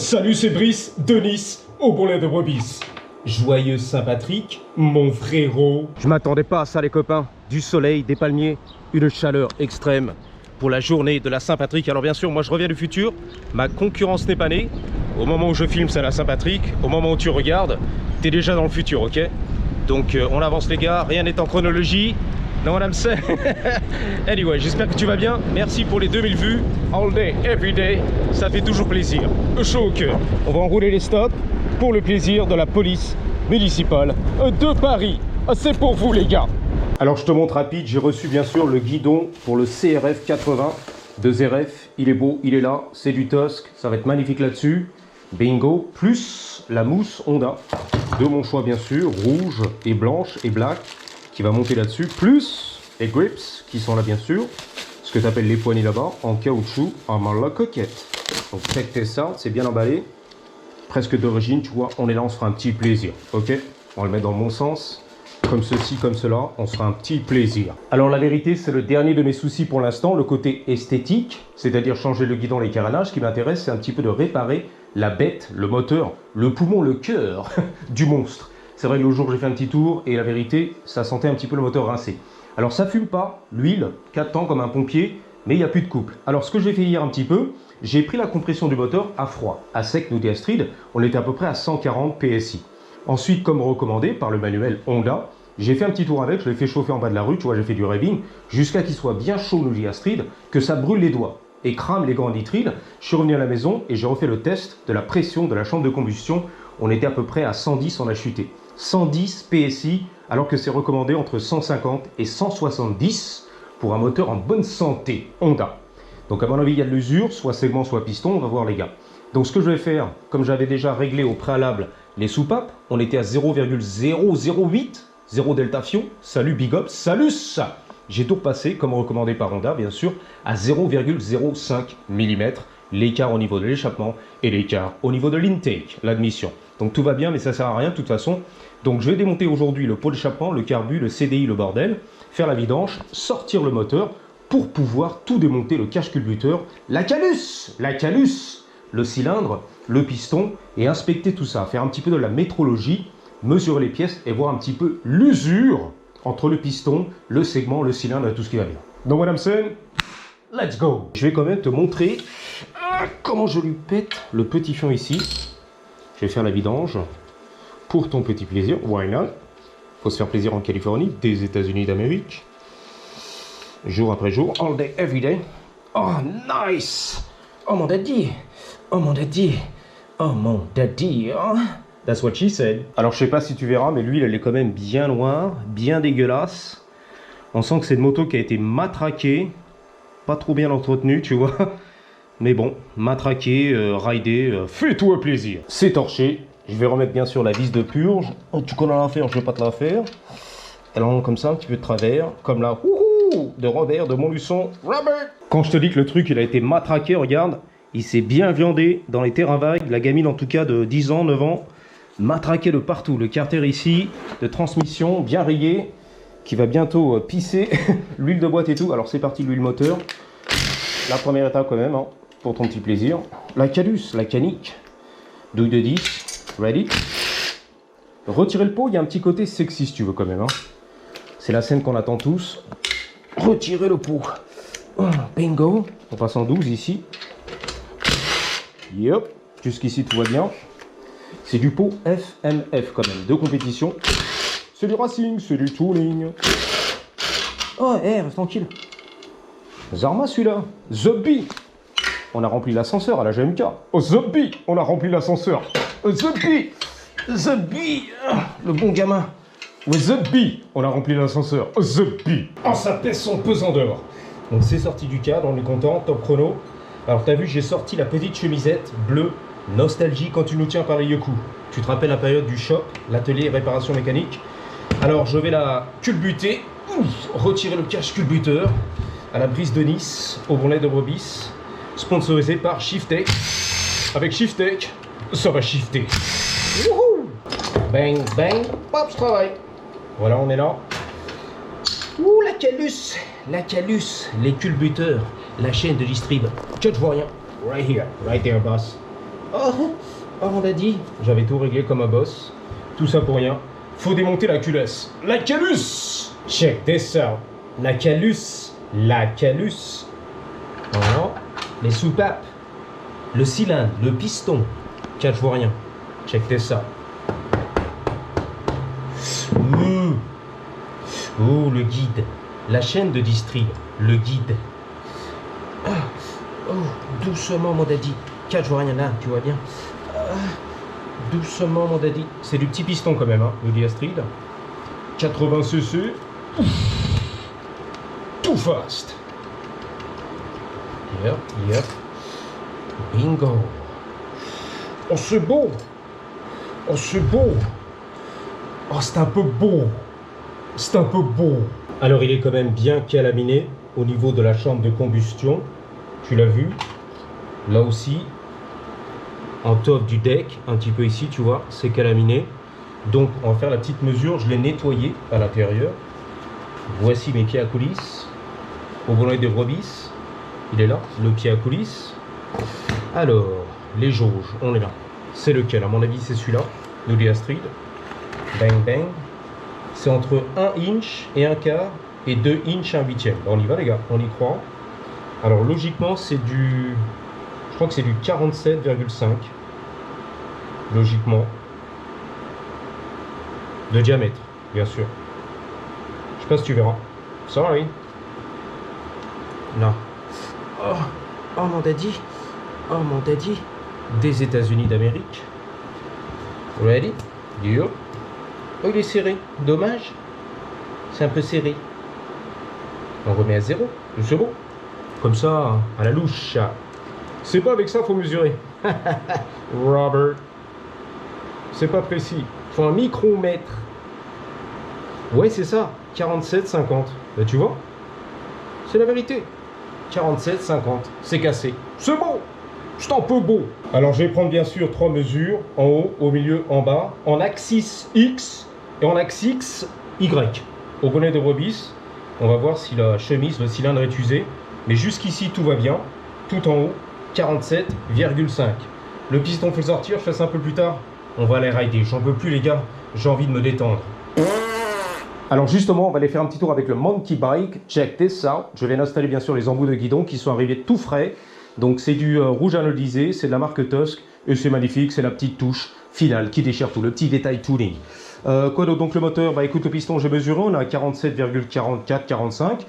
Salut, c'est Brice de Nice, au bourrelet de brebis. Joyeux Saint-Patrick, mon frérot. Je m'attendais pas à ça les copains. Du soleil, des palmiers, une chaleur extrême pour la journée de la Saint-Patrick. Alors bien sûr, moi je reviens du futur, ma concurrence n'est pas née. Au moment où je filme, c'est la Saint-Patrick. Au moment où tu regardes, t'es déjà dans le futur, ok? Donc on avance les gars, rien n'est en chronologie. Non, madame, c'est... Anyway, j'espère que tu vas bien. Merci pour les 2000 vues. All day, every day. Ça fait toujours plaisir. Chaud au cœur. On va enrouler les stops pour le plaisir de la police municipale de Paris. C'est pour vous, les gars. Alors, je te montre rapide. J'ai reçu, bien sûr, le guidon pour le CRF 80 de ZRF. Il est beau, il est là. C'est du Tosc. Ça va être magnifique là-dessus. Bingo. Plus la mousse Honda de mon choix, bien sûr. Rouge et blanche et black, qui va monter là-dessus, plus les grips qui sont là bien sûr, ce que tu appelles les poignées là-bas, en caoutchouc, en la coquette. Donc check ça, c'est bien emballé, presque d'origine, tu vois, on est là, on se fera un petit plaisir, ok? On va le mettre dans le bon sens, comme ceci, comme cela, on se fera un petit plaisir. Alors la vérité, c'est le dernier de mes soucis pour l'instant, le côté esthétique, c'est-à-dire changer le guidon, les carénages. Ce qui m'intéresse, c'est un petit peu de réparer la bête, le moteur, le poumon, le cœur du monstre. C'est vrai que le jour j'ai fait un petit tour et la vérité, ça sentait un petit peu le moteur rincé. Alors ça fume pas, l'huile, 4 temps comme un pompier, mais il n'y a plus de couple. Alors ce que j'ai fait hier un petit peu, j'ai pris la compression du moteur à froid. À sec, nous dit Astrid, on était à peu près à 140 PSI. Ensuite, comme recommandé par le manuel Honda, j'ai fait un petit tour avec, je l'ai fait chauffer en bas de la rue, tu vois, j'ai fait du revving, jusqu'à qu'il soit bien chaud, nous dit Astrid, que ça brûle les doigts et crame les gants nitriles. Je suis revenu à la maison et j'ai refait le test de la pression de la chambre de combustion. On était à peu près à 110, on a chuté. 110 PSI, alors que c'est recommandé entre 150 et 170 pour un moteur en bonne santé Honda. Donc à mon avis, il y a de l'usure, soit segment, soit piston, on va voir les gars. Donc ce que je vais faire, comme j'avais déjà réglé au préalable les soupapes, on était à 0,008, 0 delta fion, salut big up, salut ça. J'ai tout repassé, comme recommandé par Honda, bien sûr, à 0,05 mm, l'écart au niveau de l'échappement et l'écart au niveau de l'intake, l'admission. Donc tout va bien, mais ça sert à rien de toute façon. Donc je vais démonter aujourd'hui le pot d'échappement, le carbu, le CDI, le bordel, faire la vidange, sortir le moteur pour pouvoir tout démonter, le cache-culbuteur, la calus, le cylindre, le piston et inspecter tout ça, faire un petit peu de la métrologie, mesurer les pièces et voir un petit peu l'usure entre le piston, le segment, le cylindre et tout ce qui va bien. Donc madame Sen, let's go. Je vais quand même te montrer comment je lui pète le petit fion ici. Je vais faire la vidange pour ton petit plaisir. Why not? Faut se faire plaisir en Californie, des États-Unis d'Amérique. Jour après jour, all day, every day. Oh, nice! Oh mon daddy! Oh mon daddy! Oh mon daddy! Oh. That's what she said. Alors je sais pas si tu verras, mais l'huile elle est quand même bien noire, bien dégueulasse. On sent que c'est une moto qui a été matraquée, pas trop bien entretenue, tu vois. Mais bon, matraqué, ridé, fais-toi plaisir. C'est torché. Je vais remettre bien sûr la vis de purge. Oh, tu connais l'affaire, je vais pas te la faire. Elle en comme ça, un petit peu de travers, comme là, de Robert, de Montluçon. Robert. Quand je te dis que le truc, il a été matraqué, regarde, il s'est bien viandé dans les terrains vagues. La gamine, en tout cas, de 10 ans, 9 ans, matraqué de partout. Le carter ici, de transmission, bien rayé, qui va bientôt pisser l'huile de boîte et tout. Alors c'est parti, l'huile moteur. La première étape quand même, hein, pour ton petit plaisir. La calus, la canique, douille de 10, ready. Retirer le pot, il y a un petit côté sexy si tu veux quand même. Hein. C'est la scène qu'on attend tous. Retirer le pot. Oh, bingo. On passe en 12 ici. Yep. Jusqu'ici tout va bien. C'est du pot FMF quand même, de compétition. C'est du racing, c'est du tuning. Oh, reste tranquille. Zarma celui-là. The Bee. On a rempli l'ascenseur à la GMK. Oh, The Bee. On a rempli l'ascenseur. The Bee. The Bee. Le bon gamin. Ouais, The Bee. On a rempli l'ascenseur. The Bee. Oh, ça pèse son pesant d'or. Donc c'est sorti du cadre, on est content, top chrono. Alors t'as vu, j'ai sorti la petite chemisette bleue. Nostalgie quand tu nous tiens par les yeux-coups. Tu te rappelles la période du shop, l'atelier réparation mécanique. Alors je vais la culbuter, retirer le cache-culbuteur à la brise de Nice, au bourrelet de brebis, sponsorisé par Shiftech. Avec Shiftech, ça va shifter. Wouhou! Bang, bang, hop, je travaille. Voilà, on est là. Ouh, la calus, les culbuteurs, la chaîne de distrib. Je vois rien. Right here, right there, boss. Oh, on a dit. J'avais tout réglé comme un boss. Tout ça pour rien. Faut démonter la culasse. La calus. Check this out. La calus. La calus. Voilà. Les soupapes. Le cylindre. Le piston. Tiens, je vois rien. Check this out. Oh, le guide. La chaîne de distrib. Le guide. Oh, doucement, mon daddy. Tiens, je vois rien là, tu vois bien. Doucement, mon daddy. C'est du petit piston quand même, hein, nous dit Astrid. 80 cc. Too fast. Yep. Bingo. Oh, c'est beau. Oh, c'est beau. Oh, c'est un peu beau. C'est un peu beau. Alors, il est quand même bien calaminé au niveau de la chambre de combustion. Tu l'as vu. Là aussi. En top du deck, un petit peu ici, tu vois, c'est calaminé. Donc, on va faire la petite mesure. Je l'ai nettoyé à l'intérieur. Voici mes pieds à coulisses. Au volant de brebis. Il est là, le pied à coulisses. Alors, les jauges, on est là. C'est lequel? À mon avis, c'est celui-là. Nous dit Astrid. Bang, bang. C'est entre 1 inch et 1 quart et 2 inches et 1 huitième. On y va, les gars, on y croit. Alors, logiquement, c'est du... Je crois que c'est du 47,5. Logiquement. De diamètre, bien sûr. Je sais pas si tu verras. Sorry. Non. Oh mon daddy. Oh mon daddy. Des États-Unis d'Amérique. Ready? Yo. Oh, il est serré. Dommage. C'est un peu serré. On remet à 0. C'est bon. Comme ça, à la louche. C'est pas avec ça, faut mesurer. Robert. C'est pas précis. Faut un micromètre. Ouais, c'est ça. 47,50. Bah, tu vois? C'est la vérité. 47,50. C'est cassé. C'est bon. C'est un peu beau. Alors, je vais prendre bien sûr 3 mesures. En haut, au milieu, en bas. En axis X et en axis Y. Au bonnet de brebis, on va voir si la chemise, le cylindre est usé. Mais jusqu'ici, tout va bien. Tout en haut, 47,5. Le piston, faut le sortir. Je fais ça un peu plus tard. On va aller rider. J'en peux plus, les gars. J'ai envie de me détendre. Alors justement, on va aller faire un petit tour avec le Monkey Bike. Check this out. Je viens d'installer bien sûr les embouts de guidon qui sont arrivés tout frais. Donc c'est du rouge anodisé, c'est de la marque Tusk. Et c'est magnifique, c'est la petite touche finale qui déchire tout, le petit détail tuning. Quoi d'autre? Donc le moteur, bah écoute, le piston j'ai mesuré, on a 47,44-45.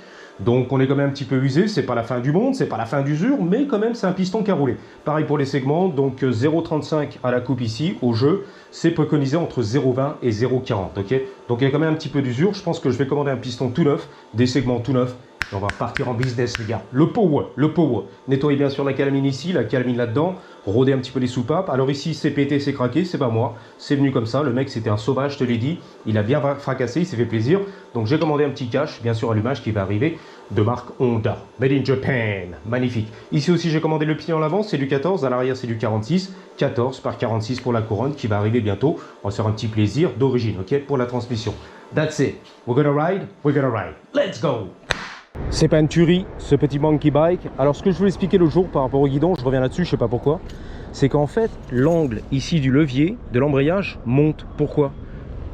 Donc on est quand même un petit peu usé, c'est pas la fin du monde, c'est pas la fin d'usure, mais quand même c'est un piston qui a roulé. Pareil pour les segments, donc 0,35 à la coupe ici, au jeu, c'est préconisé entre 0,20 et 0,40, ok? Donc il y a quand même un petit peu d'usure, je pense que je vais commander un piston tout neuf, des segments tout neufs, et on va partir en business les gars. Le power, le power. Nettoyez bien sûr la calamine ici, la calamine là-dedans, rôder un petit peu les soupapes. Alors ici c'est pété, c'est craqué, c'est pas moi, c'est venu comme ça, le mec c'était un sauvage, je te l'ai dit, il a bien fracassé, il s'est fait plaisir. Donc j'ai commandé un petit cache, bien sûr allumage qui va arriver, de marque Honda, made in Japan, magnifique. Ici aussi j'ai commandé le pilier en avant, c'est du 14, à l'arrière c'est du 46, 14 par 46 pour la couronne qui va arriver bientôt. On va se faire un petit plaisir d'origine, ok, pour la transmission. That's it, we're gonna ride, let's go. C'est pas une tuerie, ce petit monkey bike. Alors ce que je voulais expliquer l'autre jour par rapport au guidon, je reviens là-dessus, je sais pas pourquoi, c'est qu'en fait l'angle ici du levier, de l'embrayage, monte. Pourquoi?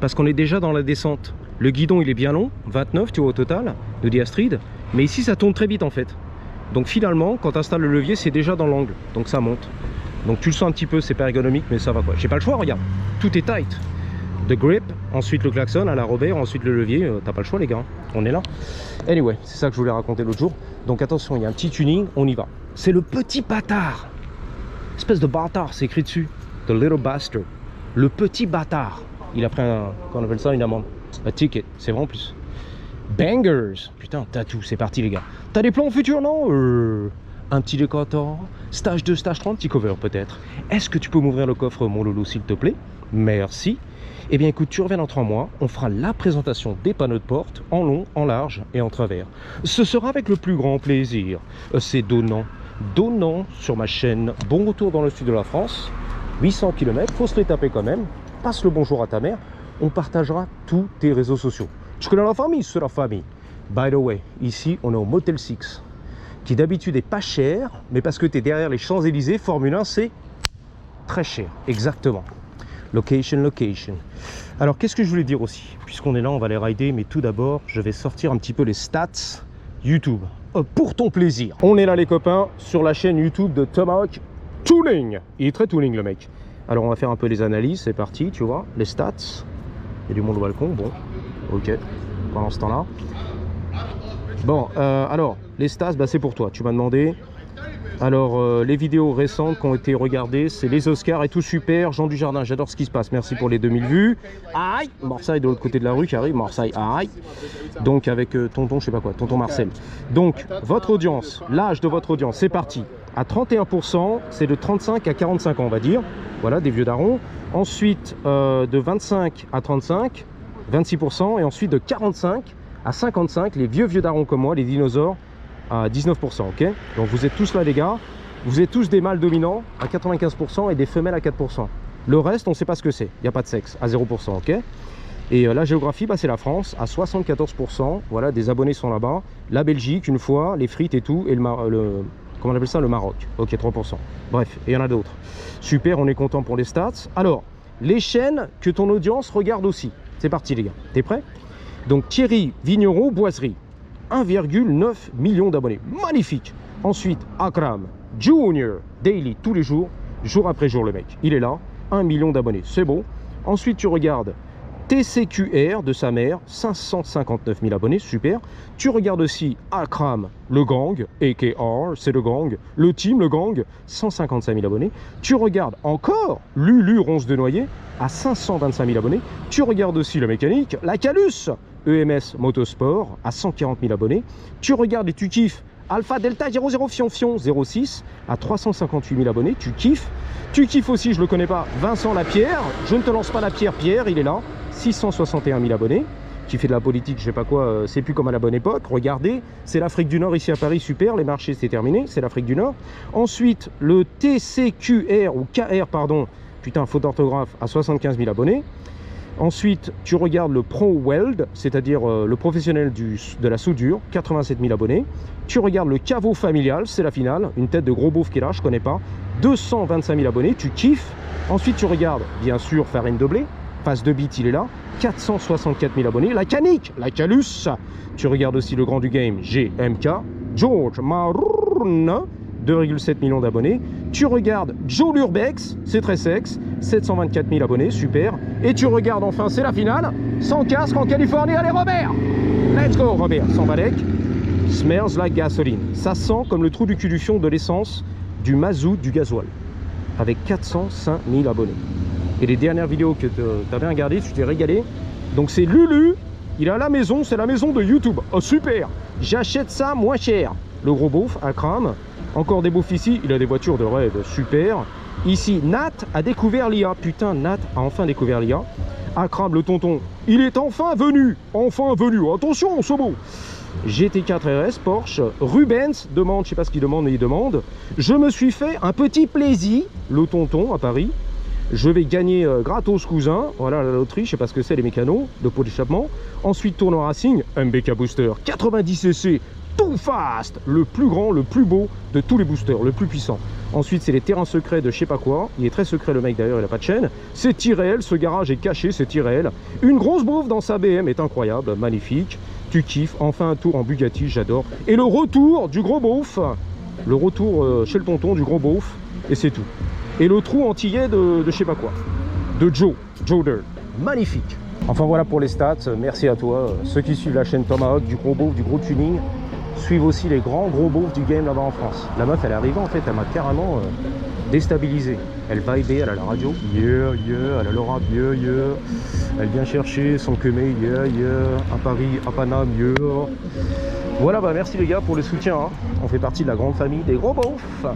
Parce qu'on est déjà dans la descente. Le guidon il est bien long, 29 tu vois au total, nous dit Astrid, mais ici ça tourne très vite en fait. Donc finalement quand tu installes le levier c'est déjà dans l'angle, donc ça monte. Donc tu le sens un petit peu, c'est pas ergonomique mais ça va quoi. J'ai pas le choix, regarde, tout est tight. The grip, ensuite le klaxon à la Robert, ensuite le levier, t'as pas le choix les gars, on est là. Anyway, c'est ça que je voulais raconter l'autre jour. Donc attention, il y a un petit tuning, on y va. C'est le petit bâtard. Espèce de bâtard, c'est écrit dessus. The little bastard. Le petit bâtard. Il a pris un, qu'on appelle ça, une amende. Un ticket, c'est vrai en plus. Bangers. Putain, t'as tout, c'est parti les gars. T'as des plans futurs, non? Un petit décantant. Stage 2, stage 3, petit cover peut-être. Est-ce que tu peux m'ouvrir le coffre, mon loulou, s'il te plaît? Merci. Eh bien écoute, tu reviens dans 3 mois, on fera la présentation des panneaux de porte en long, en large et en travers. Ce sera avec le plus grand plaisir. C'est donnant, donnant sur ma chaîne. Bon retour dans le sud de la France, 800 km, faut se les taper quand même. Passe le bonjour à ta mère, on partagera tous tes réseaux sociaux. Tu connais la famille, c'est la famille. By the way, ici on est au Motel 6, qui d'habitude est pas cher, mais parce que tu es derrière les Champs-Élysées, Formule 1 c'est très cher, exactement. Location, location. Alors, qu'est-ce que je voulais dire aussi? Puisqu'on est là, on va les rider, mais tout d'abord, je vais sortir un petit peu les stats YouTube. Pour ton plaisir. On est là, les copains, sur la chaîne YouTube de Tomahawk Tuning. Il est très tuning, le mec. Alors, on va faire un peu les analyses, c'est parti, tu vois, les stats. Il y a du monde au balcon, bon, ok, pendant ce temps-là. Bon, alors, les stats, bah, c'est pour toi, tu m'as demandé. Alors, les vidéos récentes qui ont été regardées, c'est les Oscars et tout super. Jean Dujardin, j'adore ce qui se passe, merci pour les 2000 vues. Aïe, Marseille de l'autre côté de la rue qui arrive, Marseille, aïe. Donc avec tonton, je sais pas quoi, tonton Marcel. Donc, votre audience, l'âge de votre audience, c'est parti. À 31%, c'est de 35 à 45 ans, on va dire. Voilà, des vieux darons. Ensuite, de 25 à 35, 26%. Et ensuite, de 45 à 55, les vieux darons comme moi, les dinosaures, à 19%, ok? Donc vous êtes tous là, les gars. Vous êtes tous des mâles dominants à 95% et des femelles à 4%. Le reste, on ne sait pas ce que c'est. Il n'y a pas de sexe, à 0%, ok? Et la géographie, bah, c'est la France, à 74%. Voilà, des abonnés sont là-bas. La Belgique, une fois, les frites et tout. Et comment on appelle ça? Le Maroc. Ok, 3%. Bref, et il y en a d'autres. Super, on est content pour les stats. Alors, les chaînes que ton audience regarde aussi. C'est parti, les gars. T'es prêts? Donc, Thierry Vigneron, Boiserie. 1,9 million d'abonnés. Magnifique. Ensuite, Akram Junior Daily, tous les jours, jour après jour, le mec. Il est là, 1 million d'abonnés. C'est beau. Ensuite, tu regardes TCQR de sa mère, 559 000 abonnés. Super. Tu regardes aussi Akram, le gang, AKR, c'est le gang. Le team, le gang, 155 000 abonnés. Tu regardes encore Lulu Ronce de Noyer, à 525 000 abonnés. Tu regardes aussi la mécanique, la Calus, EMS Motosport, à 140 000 abonnés. Tu regardes et tu kiffes Alpha Delta 00 Fion Fion 06 à 358 000 abonnés. Tu kiffes. Tu kiffes aussi, je le connais pas, Vincent Lapierre. Je ne te lance pas la pierre, Pierre, il est là. 661 000 abonnés. Qui fait de la politique, je sais pas quoi, c'est plus comme à la bonne époque. Regardez, c'est l'Afrique du Nord ici à Paris, super. Les marchés, c'est terminé, c'est l'Afrique du Nord. Ensuite, le TCQR ou KR, pardon. Putain, faute d'orthographe, à 75 000 abonnés. Ensuite, tu regardes le Pro Weld, c'est-à-dire le professionnel de la soudure, 87 000 abonnés. Tu regardes le Caveau familial, c'est la finale, une tête de gros beauf qui est là, je connais pas, 225 000 abonnés, tu kiffes. Ensuite, tu regardes, bien sûr, Farine de blé, Phase de Beat, il est là, 464 000 abonnés. La Canique, la Calus, tu regardes aussi le grand du game, GMK, George Maroon, 2,7 millions d'abonnés. Tu regardes Joe Lurbex, c'est très sexe, 724 000 abonnés, super. Et tu regardes enfin, c'est la finale, sans casque en Californie, allez Robert! Let's go Robert, sans balèque. Smells like gasoline. Ça sent comme le trou du cul du fion de l'essence, du mazout, du gasoil. Avec 405 000 abonnés. Et les dernières vidéos que tu avais regardées, tu t'es régalé. Donc c'est Lulu, il est à la maison, c'est la maison de YouTube. Oh super, j'achète ça moins cher. Le gros beauf, Akram. Encore des beaufs ici, il a des voitures de rêve, super. Ici, Nat a découvert l'IA. Putain, Nat a enfin découvert l'IA. Akram, le tonton, il est enfin venu. Enfin venu, attention, ce beau. GT4 RS, Porsche. Rubens demande, je sais pas ce qu'il demande, mais il demande. Je me suis fait un petit plaisir, le tonton, à Paris. Je vais gagner gratos cousin. Voilà la loterie, je sais pas ce que c'est, les mécanos de pot d'échappement. Ensuite, tournoi Racing, MBK Booster, 90cc. Too Fast, le plus grand, le plus beau de tous les boosters, le plus puissant. Ensuite, c'est les terrains secrets de je sais pas quoi. Il est très secret, le mec, d'ailleurs, il a pas de chaîne. C'est irréel, ce garage est caché, c'est irréel. Une grosse beauf dans sa BM est incroyable, magnifique. Tu kiffes. Enfin, un tour en Bugatti, j'adore. Et le retour du gros beauf. Le retour chez le tonton du gros beauf. Et c'est tout. Et le trou antillais de je sais pas quoi. De Joe Dirt. Magnifique. Enfin, voilà pour les stats. Merci à toi. Ceux qui suivent la chaîne Tomahawk, du gros beauf, du gros tuning. Suivent aussi les grands gros beaufs du game là-bas en France. La meuf, elle est arrivée en fait, elle m'a carrément déstabilisé. Elle vibait, elle a la radio, yeah, yeah, elle a le rap, yeah, yeah. Elle vient chercher son kemé, yeah, yeah, à Paris, à Paname, yeah. Voilà, bah merci les gars pour le soutien. Hein. On fait partie de la grande famille des gros beaufs.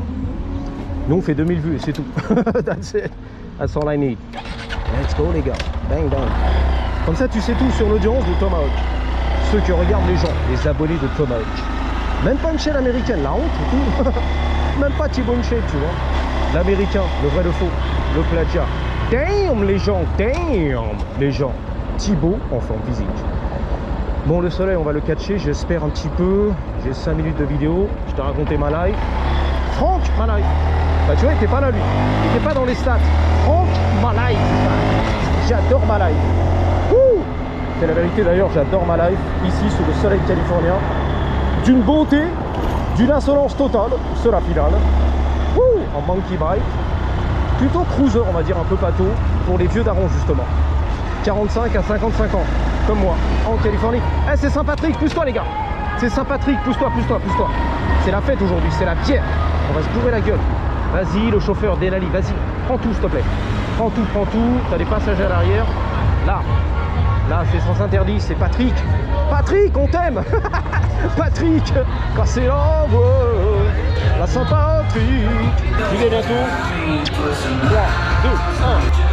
Nous, on fait 2000 vues et c'est tout. That's it. That's all I need. Let's go les gars. Bang, bang. Comme ça, tu sais tout sur l'audience de Tomahawk. Ceux qui regardent les gens, les abonnés de Tomahawk. Même pas une chaîne américaine, la honte et tout. Même pas Thibaut une chaîne, tu vois. L'américain, le vrai, le faux, le plagiat. Damn les gens, damn les gens. Thibaut en forme physique. Bon, le soleil, on va le catcher, j'espère un petit peu. J'ai 5 minutes de vidéo. Je t'ai raconté ma life. Franck, ma life. Bah tu vois, il était pas là lui. Il était pas dans les stats. Franck Malaïf. J'adore ma life. Ouh, c'est la vérité d'ailleurs, j'adore ma life. Ici sous le soleil californien. D'une beauté, d'une insolence totale. C'est la finale. Ouh, en monkey bike. Plutôt cruiser, on va dire un peu pâteau. Pour les vieux darons justement. 45 à 55 ans. Comme moi. En Californie. Eh, c'est Saint-Patrick, pousse-toi les gars. C'est Saint-Patrick, pousse-toi, pousse-toi, pousse-toi. C'est la fête aujourd'hui, c'est la bière. On va se bourrer la gueule. Vas-y, le chauffeur Denali, vas-y. Prends tout, s'il te plaît. Prends tout, prends tout. T'as des passagers à l'arrière. Là. Là, c'est sens interdit, c'est Patrick. Patrick, on t'aime. Patrick, quand c'est l'envoi. La Saint-Patrick. Tu viens bientôt. 3, 2, 1.